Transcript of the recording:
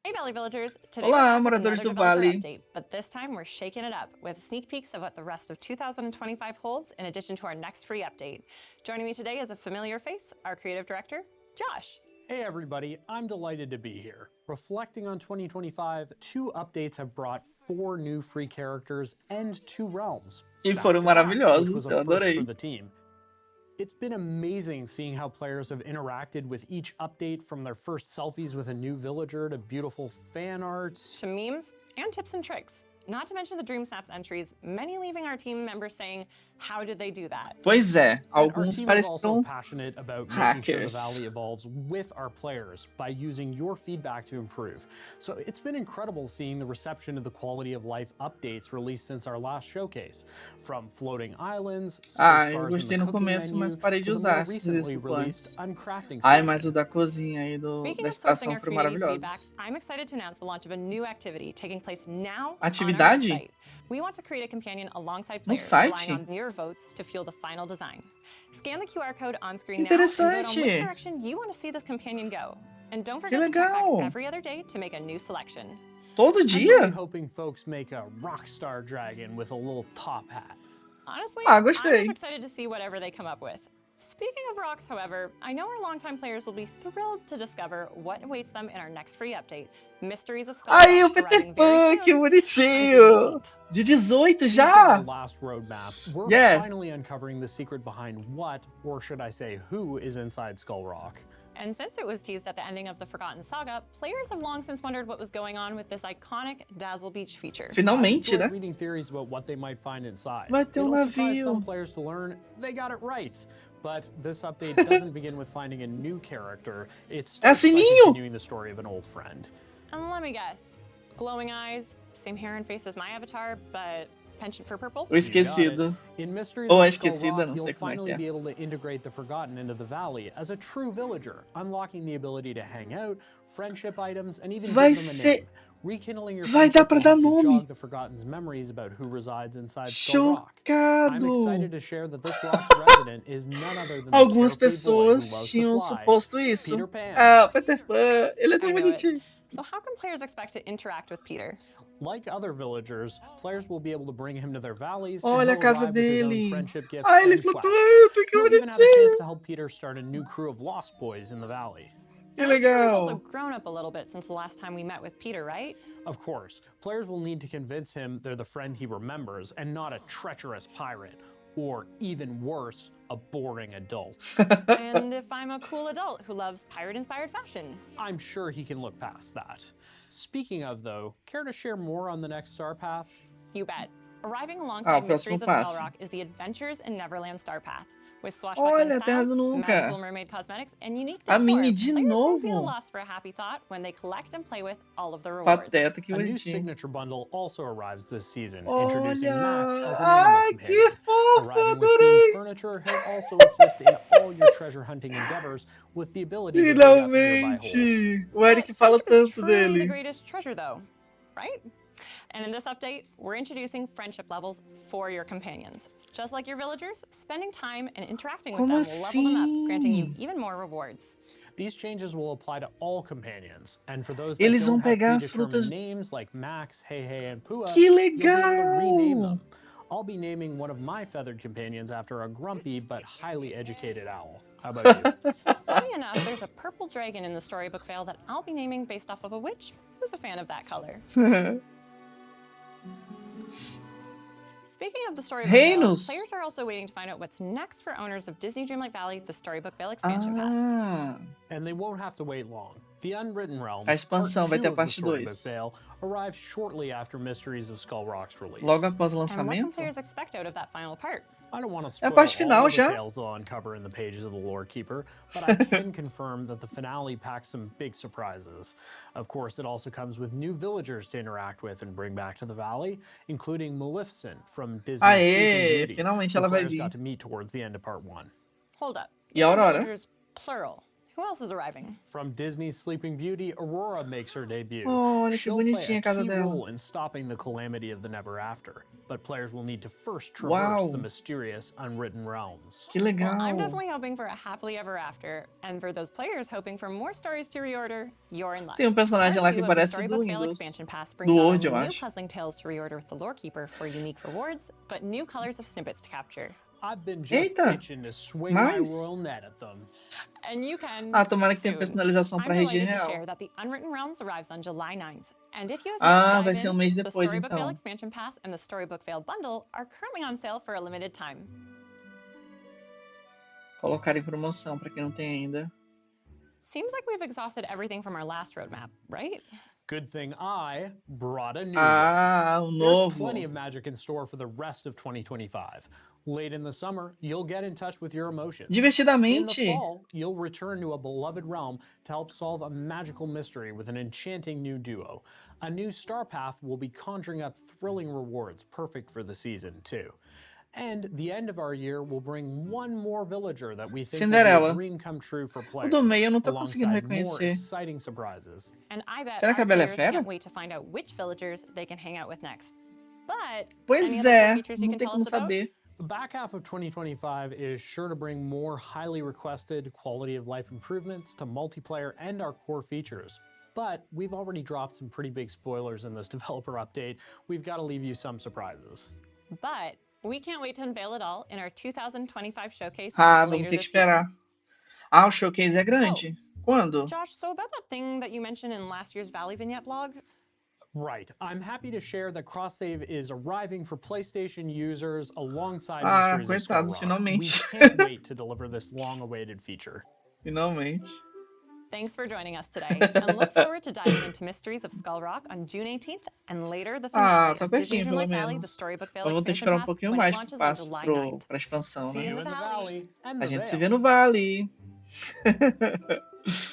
Hey Valley Villagers! Today we're Olá, back with moradores another do developer Vale. update, but this time we're shaking it up with sneak peeks of what the rest of 2025 holds in addition to our next free update. Joining me today is a familiar face, our creative director, Josh. Hey everybody, I'm delighted to be here. Reflecting on 2025, 2 updates have brought 4 new free characters and 2 realms. E Back foram to back, maravilhosos, which was a eu first for adorei. the team. It's been amazing seeing how players have interacted with each update, from their first selfies with a new villager to beautiful fan art. To memes and tips and tricks. Not to mention the Dream Snaps entries, many leaving our team members saying, how did they do that? Pois é, And our alguns team is also pareciam passionate about making sure the hackers. Valley evolves with our players by using your feedback to improve. So it's been incredible seeing the reception of the quality of life updates released since our last showcase. From floating islands, search Eu bars in gostei the no cooking começo, menu, mas parei de to the more usar esses recently released antes. uncrafting Ai, mas o station. da cozinha aí da Speaking of sourcing estação our foram community's feedback, maravilhosos. I'm excited to announce the launch of a new activity taking place now on our Atividade? website. We want to create a companion alongside No players, relying site? on your votes to fuel the final design. Scan the QR code on screen now and vote on which Interessante. direction you want to see this companion go. And don't Que forget to check back legal. every other day to make a new selection. Todo I'm really dia? hoping folks make a rock star dragon with a little top hat. Honestly, Ah, I'm as gostei. excited to see whatever they come up with. Speaking of rocks, however, I know our longtime players will be thrilled to discover what awaits them in our next free update, Mysteries of Skull Aí, o Rock, Peter arriving very Pan, que soon on June bonitinho. 18th. De 18 Teased in our já? last roadmap, we're Yes. finally uncovering the secret behind what, or should I say who, is inside Skull Rock. And since it was teased at the ending of the Forgotten Saga, players have long since wondered what was going on with this iconic Dazzle Beach feature. I've Finalmente, enjoyed né? reading theories about what they might find inside. Vai ter It'll surprise navio. some players to learn they got it right. But this update doesn't begin with finding a new character. It starts by Sininho. continuing the story of an old friend. And let me guess, glowing eyes, same hair and face as my avatar, but penchant for purple? O esquecido. In Mysteries Ou a of Skull esquecida, Rock, não you'll sei como é que finally é. be able to integrate the Forgotten into the Valley as a true villager, unlocking the ability to hang out, friendship items, and even Vai give them a ser... name. Rekindling your Vai dar friendship pra will dar help you nome. jog the Forgotten's memories about who resides inside Skull Rock. I'm excited Chocado. to share that this rock's resident is none other than the Algumas carefree boy who pessoas loves tinham to fly, suposto isso. Peter Pan. Ah, Peter Pan, ele é tão I know it. bonitinho. So how can players expect to interact with Peter? Like other villagers, players will be able to bring him to their valleys, Olha a and he'll casa arrive with his own dele. friendship gifts Ai, ele and quests. flutuando, que You'll even have a chance bonitinho. to help Peter start a new crew of Lost Boys in the valley. Que And I'm sure we've also legal. grown up a little bit since the last time we met with Peter, right? Of course, players will need to convince him they're the friend he remembers and not a treacherous pirate, or even worse, a boring adult. And if I'm a cool adult who loves pirate-inspired fashion? I'm sure he can look past that. Speaking of, though, care to share more on the next star path? You bet. Arriving Ah, o alongside próximo Mysteries of Skull passo. Rock is the Adventures in Neverland Star Path. With swashbuckling Olha, Terra styles, do Nunca. magical mermaid cosmetics, and unique A decor, Minnie de players won't be at a novo. loss for a happy thought when they collect and play with all of the rewards. Pateta, que A new bonitinho. signature bundle also arrives this season, introducing Max Olha. as an animal Ai, que companion. fofo, Arriving with adorei. themed furniture, he'll also assist in all your treasure hunting endeavors with the ability to dig up nearby holes. Finalmente. O Eric But fala friendship is tanto truly the dele. greatest treasure, though, right? And in this update, we're introducing friendship levels for your companions. Just like your villagers, spending time and interacting with Como them will level them up, granting you assim? even more rewards. These changes will apply to all companions, and for those that Eles vão don't have pegar as predetermined frutas. names like Max, Hey, and Pua, Que you'll be able to rename legal. them. I'll be naming one of my feathered companions after a grumpy but highly educated owl. How about you? Funny enough, there's a purple dragon in the storybook veil that I'll be naming based off of a witch who's a fan of that color. Speaking of the Storybook Veil, Reinos. players are also waiting to find out what's next for owners of Disney Dreamlight Valley, the Storybook Veil expansion pass. Ah, And they won't have to wait long. The Unwritten Realms, a expansão part vai 2 ter a of the parte Storybook 2. Veil, arrives shortly after Mysteries of Skull Rock's release. Logo após o And what can lançamento. players expect out of that final part? I don't want to É a spoil parte final all the já. tales they'll uncover in the pages of the Lore Keeper, but I can confirm that the finale packs some big surprises. Of course, it also comes with new villagers to interact with and bring back to the valley, including Maleficent from Disney's Sleeping Aê, Beauty, finalmente who ela vai players vir. got to meet towards the end of part 1. Hold up. E You a said Aurora? villagers, plural. Who else is arriving? From Disney's Sleeping Beauty, Aurora makes her debut. Olha que She'll play bonitinha a a casa key dela. role in stopping the calamity of the Never After, but players will need to first traverse Uau. the mysterious Unwritten Realms. Que Well, legal. I'm definitely hoping for a happily ever after, and for those players hoping for more stories to reorder, you're in luck. Tem personagem lá Part que 2 of the parece do Storybook Vale Windows. expansion pass Do brings not Word, only eu new acho. puzzling tales to reorder with the Lorekeeper for unique rewards, but new colors of snippets to capture. I've been just Eita, itching to swing my mais? royal net at them. And you can Ah, tomara que tenha soon. personalização I'm pra rede delighted to real. share that the Unwritten Realms arrives on July 9th. And if you have yet to Ah, vai dive ser in, mês the depois Storybook Vale então. expansion pass and the Storybook Vale bundle are currently on sale for a limited time. Colocar em promoção pra quem não tem ainda. Seems like we've exhausted everything from our last roadmap, right? Good thing I brought a new one. Ah, o There's plenty novo. of magic in store for the rest of 2025. Late in the summer, you'll get in touch with your emotions. In the Divertidamente. fall, you'll return to a beloved realm to help solve a magical mystery with an enchanting new duo. A new star path will be conjuring up thrilling rewards perfect for the season, too. And the end of our year will bring one more villager that we think will be a Cinderela. dream come true for O players, do meio eu não tô conseguindo alongside more reconhecer. exciting surprises. And I bet Será que a our Bela é players fera? can't wait to find out which villagers they can hang out with next. But any Pois other cool é, features you não can tem tell como us about? saber. The back half of 2025 is sure to bring more highly requested quality of life improvements to multiplayer and our core features. But we've already dropped some pretty big spoilers in this developer update. We've got to leave you some surprises. But we can't wait to unveil it all in our 2025 showcase Ah, vamos later ter que this year. esperar. Ah, o showcase é grande. Quando? Josh, so about that thing that you mentioned in last year's Valley Vignette blog, Right. I'm happy to share that cross-save is arriving for PlayStation users alongside Ah, Mysteries of Skull coitados, Rock. finalmente. We can't wait to deliver this long-awaited feature. Finalmente. thanks for joining us today, and look forward to diving into Mysteries of Skull Rock on June 18th, and later the Ah, finale tá of Disney pertinho, pelo Dreamlight Valley, the menos. Storybook Vale Vamos ter que expansion esperar um pass, pouquinho when it mais pro launches on passo, July 9th. pra expansão, See né? you You in the in the valley. valley and A the gente se Vale. vê no Vale.